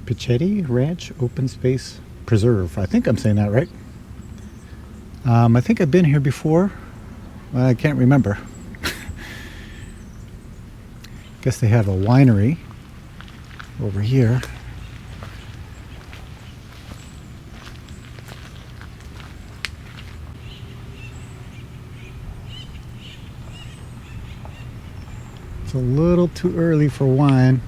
Picchetti Ranch Open Space Preserve. I think I'm saying that right. I think I've been here before. Well, I can't remember. Guess they have a winery over here. It's a little too early for wine.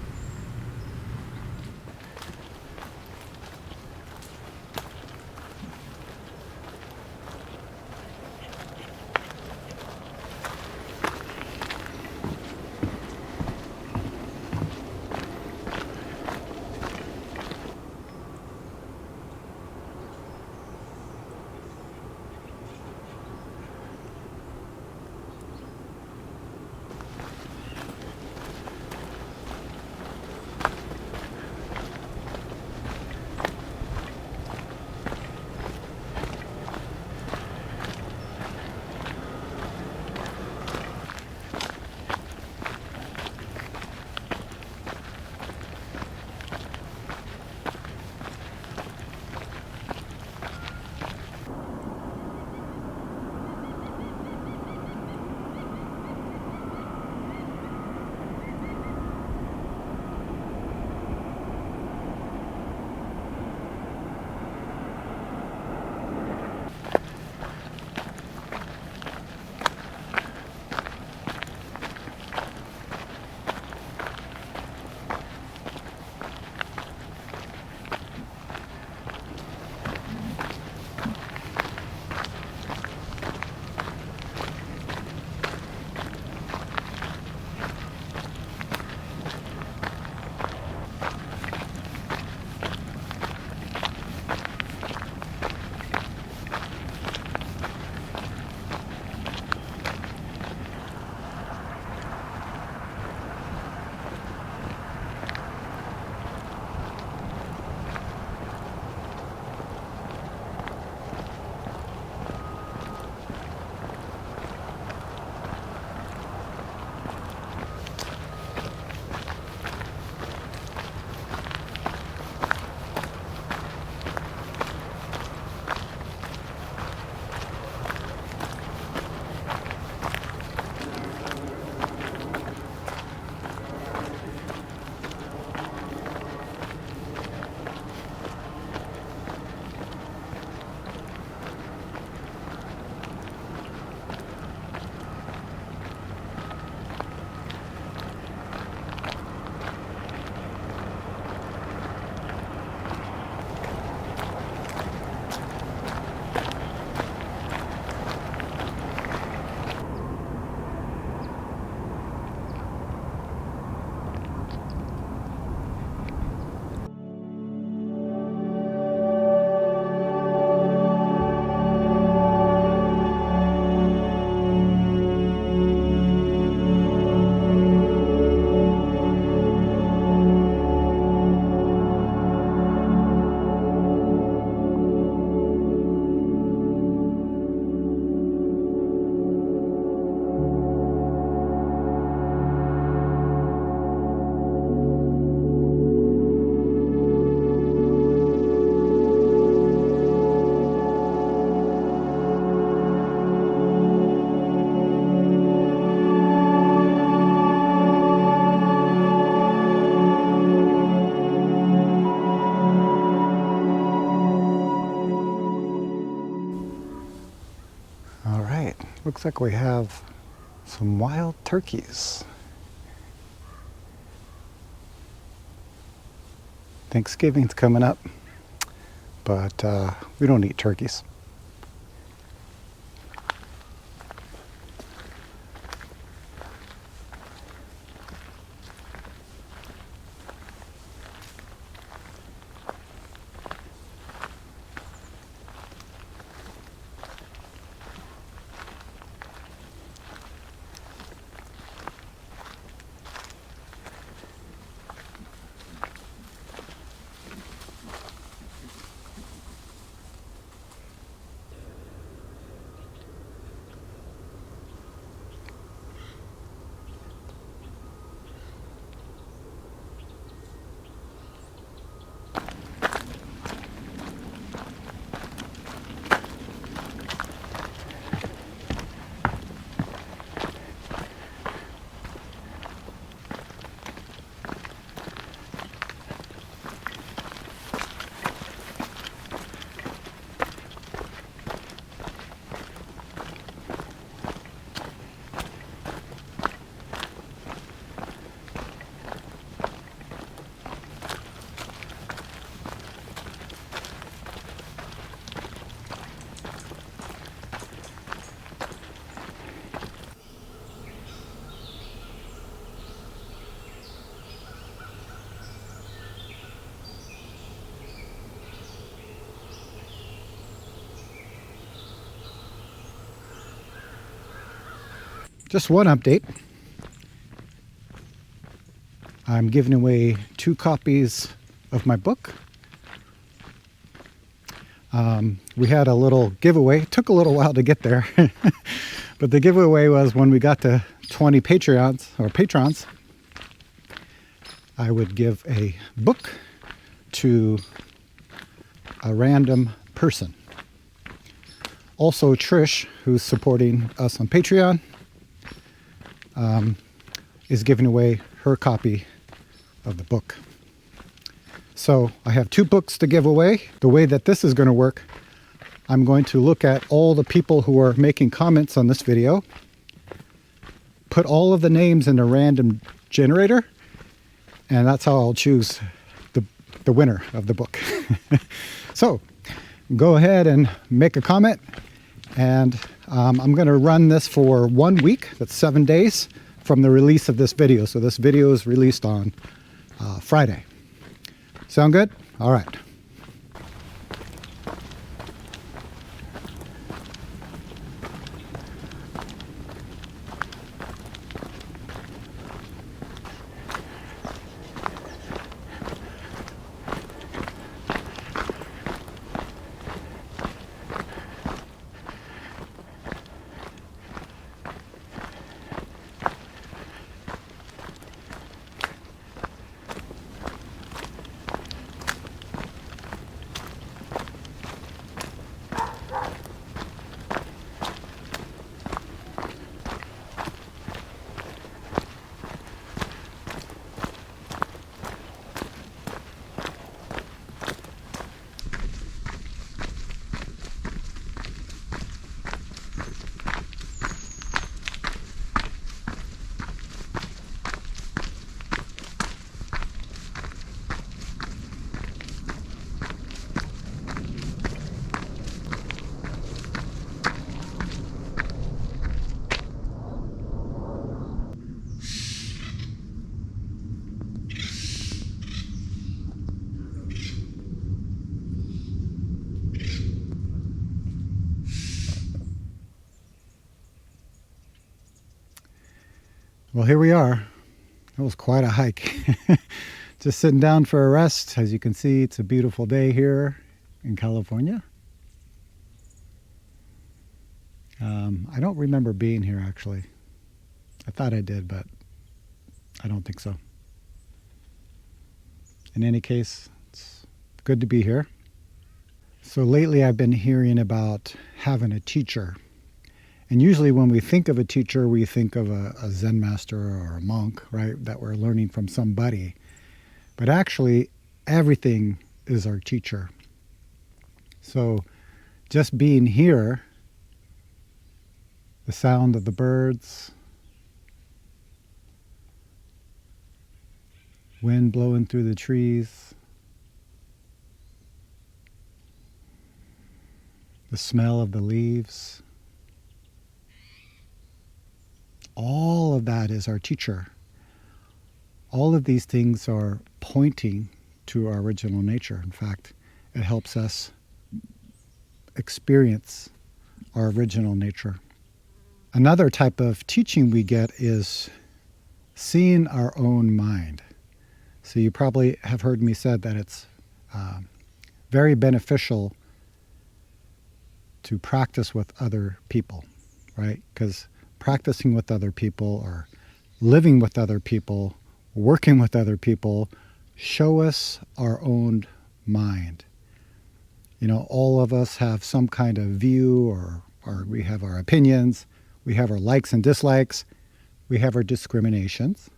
Looks like we have some wild turkeys. Thanksgiving's coming up, but we don't eat turkeys. just one update. I'm giving away 2 copies of my book. We had a little giveaway. It took a little while to get there. But the giveaway was when we got to 20 patrons, I would give a book to a random person. Also, Trish, who's supporting us on Patreon, is giving away her copy of the book. So I have 2 books to give away. The way that this is going to work, I'm going to look at all the people who are making comments on this video, put all of the names in a random generator, and that's how I'll choose the winner of the book. So go ahead and make a comment, and I'm going to run this for 1 week. That's 7 days from the release of this video. So this video is released on Friday. Sound good? All right. Well, here we are. That was quite a hike. Just sitting down for a rest. As you can see, it's a beautiful day here in California. I don't remember being here, actually. I thought I did, but I don't think so. In any case, it's good to be here. So lately I've been hearing about having a teacher. And usually when we think of a teacher, we think of a Zen master or a monk, right? That we're learning from somebody. But actually, everything is our teacher. So just being here, the sound of the birds, wind blowing through the trees, the smell of the leaves, all of that is our teacher. All of these things are pointing to our original nature. In fact, it helps us experience our original nature. Another type of teaching we get is seeing our own mind. So you probably have heard me say that it's very beneficial to practice with other people, right? Because practicing with other people or living with other people, working with other people, show us our own mind. You know, all of us have some kind of view or we have our opinions, we have our likes and dislikes, we have our discriminations.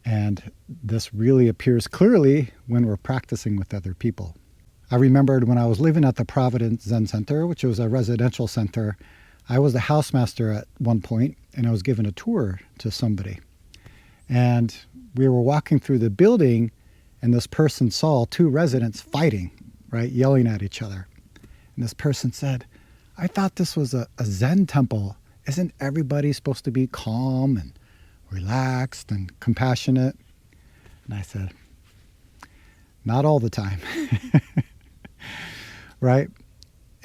And this really appears clearly when we're practicing with other people. I remembered when I was living at the Providence Zen Center, which was a residential center, I was the housemaster at one point, and I was given a tour to somebody. And we were walking through the building, and this person saw 2 residents fighting, right, yelling at each other. And this person said, "I thought this was a Zen temple. Isn't everybody supposed to be calm and relaxed and compassionate?" And I said, "Not all the time." Right?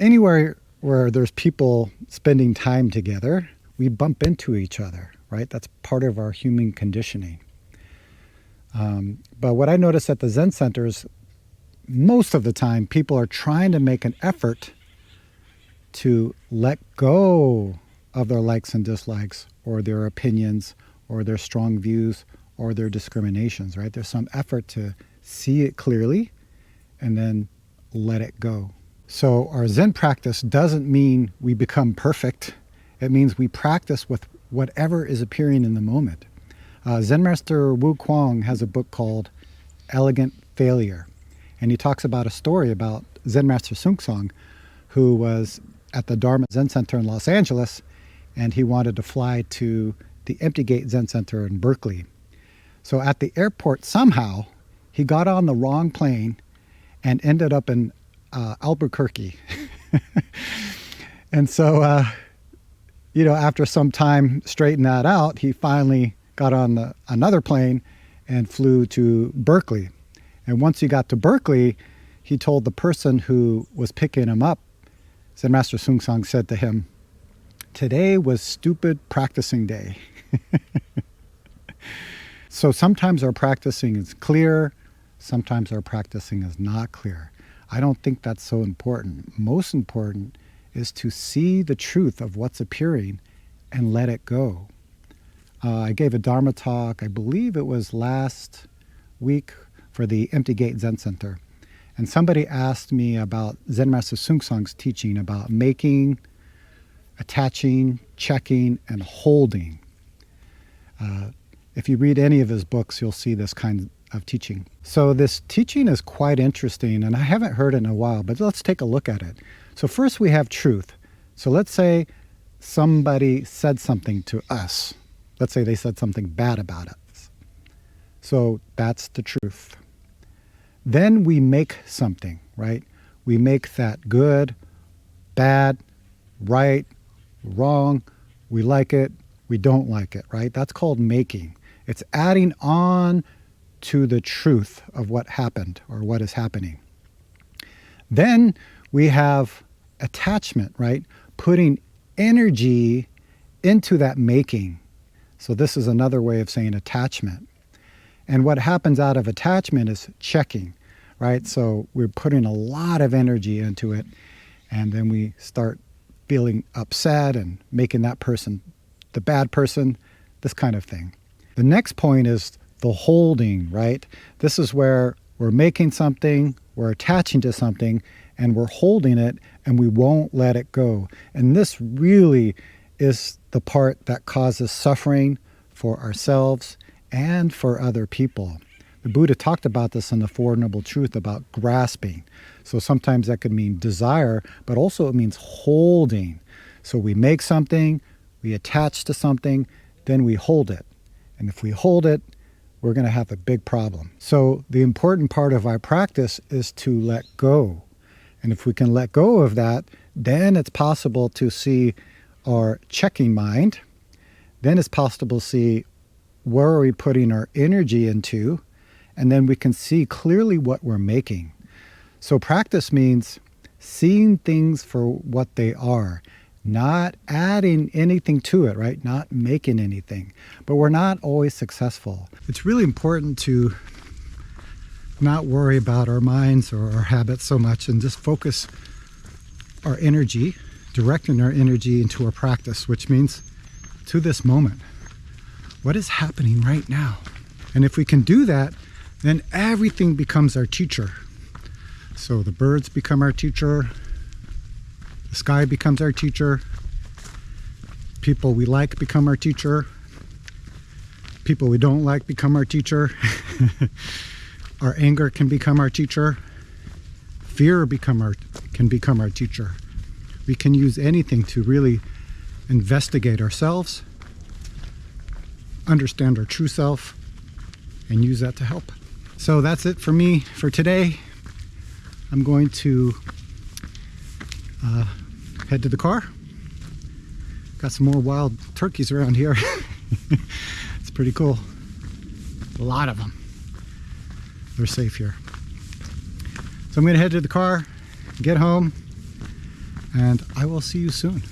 Anywhere where there's people spending time together, we bump into each other, right? That's part of our human conditioning. But what I notice at the Zen centers, most of the time, people are trying to make an effort to let go of their likes and dislikes, or their opinions, or their strong views, or their discriminations, right? There's some effort to see it clearly and then let it go. So our Zen practice doesn't mean we become perfect. It means we practice with whatever is appearing in the moment. Zen Master Wu Kuang has a book called Elegant Failure. And he talks about a story about Zen Master Sungsong, who was at the Dharma Zen Center in Los Angeles, and he wanted to fly to the Empty Gate Zen Center in Berkeley. So at the airport, somehow, he got on the wrong plane and ended up in Albuquerque. And so, after some time straightening that out, he finally got on another plane and flew to Berkeley. And once he got to Berkeley, he told the person who was picking him up, Zen Master Sungsong said to him, "Today was stupid practicing day." So sometimes our practicing is clear, sometimes our practicing is not clear. I don't think that's so important. Most important is to see the truth of what's appearing and let it go. I gave a Dharma talk, I believe it was last week, for the Empty Gate Zen Center. And somebody asked me about Zen Master Sungsong's teaching about making, attaching, checking, and holding. If you read any of his books, you'll see this kind of teaching. So this teaching is quite interesting, and I haven't heard it in a while, but let's take a look at it. So first we have truth. So let's say somebody said something to us. Let's say they said something bad about us. So that's the truth. Then we make something, right? We make that good, bad, right, wrong, we like it, we don't like it, right? That's called making. It's adding on to the truth of what happened or what is happening. Then we have attachment, right? Putting energy into that making. So this is another way of saying attachment. And what happens out of attachment is checking, right? So we're putting a lot of energy into it, and then we start feeling upset and making that person the bad person, this kind of thing. The next point is the holding, right? This is where we're making something, we're attaching to something, and we're holding it, and we won't let it go. And this really is the part that causes suffering for ourselves and for other people. The Buddha talked about this in the Four Noble Truths about grasping. So sometimes that could mean desire, but also it means holding. So we make something, we attach to something, then we hold it. And if we hold it, we're going to have a big problem. So the important part of our practice is to let go. And if we can let go of that, then it's possible to see our checking mind. Then it's possible to see where are we putting our energy into, and then we can see clearly what we're making. So practice means seeing things for what they are, not adding anything to it, right? Not making anything. But we're not always successful. It's really important to not worry about our minds or our habits so much and just focus our energy, directing our energy into our practice, which means to this moment. What is happening right now? And if we can do that, then everything becomes our teacher. So the birds become our teacher, the sky becomes our teacher, people we like become our teacher, people we don't like become our teacher, our anger can become our teacher, fear can become our teacher. We can use anything to really investigate ourselves, understand our true self, and use that to help. So that's it for me for today. I'm going to head to the car. Got some more wild turkeys around here. It's pretty cool. A lot of them. They're safe here. So I'm going to head to the car, get home, and I will see you soon.